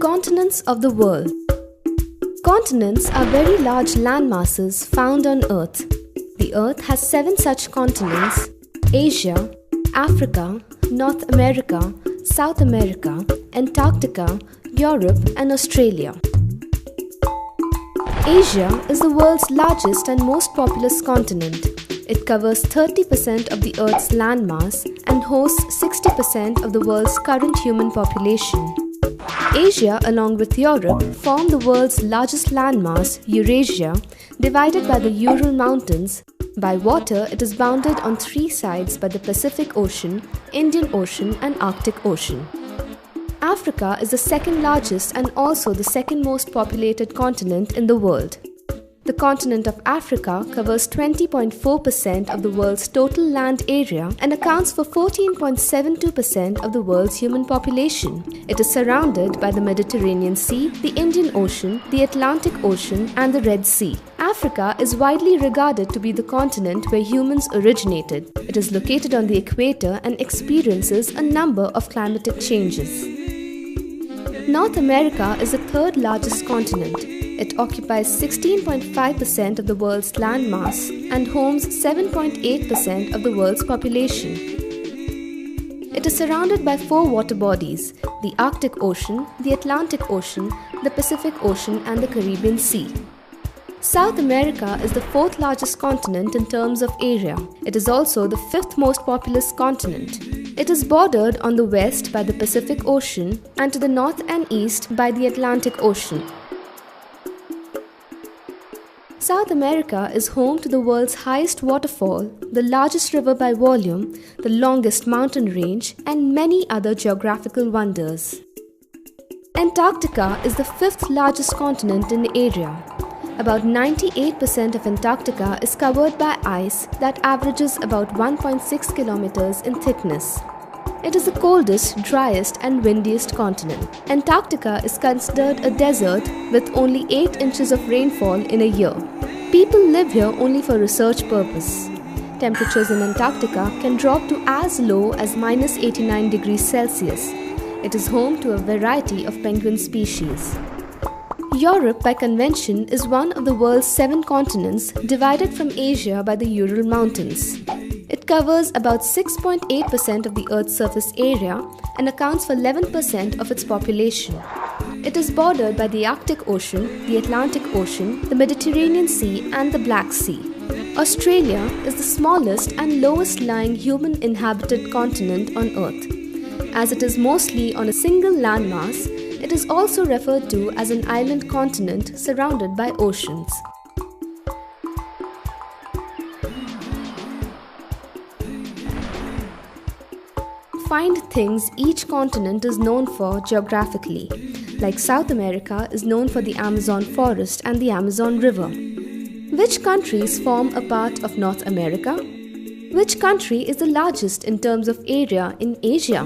Continents of the world. Continents are very large landmasses found on Earth. The Earth has 7 such continents: Asia, Africa, North America, South America, Antarctica, Europe, and Australia. Asia is the world's largest and most populous continent. It covers 30% of the Earth's landmass and hosts 60% of the world's current human population. Asia, along with Europe, form the world's largest landmass, Eurasia, divided by the Ural Mountains. By water, it is bounded on 3 sides by the Pacific Ocean, Indian Ocean, and Arctic Ocean. Africa is the second largest and also the second most populated continent in the world. The continent of Africa covers 20.4% of the world's total land area and accounts for 14.72% of the world's human population. It is surrounded by the Mediterranean Sea, the Indian Ocean, the Atlantic Ocean, and the Red Sea. Africa is widely regarded to be the continent where humans originated. It is located on the equator and experiences a number of climatic changes. North America is the third largest continent. It occupies 16.5% of the world's landmass and homes 7.8% of the world's population. It is surrounded by 4 water bodies: the Arctic Ocean, the Atlantic Ocean, the Pacific Ocean, and the Caribbean Sea. South America is the 4th largest continent in terms of area. It is also the 5th most populous continent. It is bordered on the west by the Pacific Ocean and to the north and east by the Atlantic Ocean. South America is home to the world's highest waterfall, the largest river by volume, the longest mountain range, and many other geographical wonders. Antarctica is the 5th largest continent in the area. About 98% of Antarctica is covered by ice that averages about 1.6 kilometers in thickness. It is the coldest, driest, and windiest continent. Antarctica is considered a desert with only 8 inches of rainfall in a year. People live here only for research purpose. Temperatures in Antarctica can drop to as low as -89 degrees Celsius. It is home to a variety of penguin species. Europe, by convention, is one of the world's 7 continents divided from Asia by the Ural Mountains. It covers about 6.8% of the Earth's surface area and accounts for 11% of its population. It is bordered by the Arctic Ocean, the Atlantic Ocean, the Mediterranean Sea, and the Black Sea. Australia is the smallest and lowest lying human-inhabited continent on Earth. As it is mostly on a single landmass, it is also referred to as an island continent surrounded by oceans. Find things each continent is known for geographically, like South America is known for the Amazon forest and the Amazon River. Which countries form a part of North America? Which country is the largest in terms of area in Asia?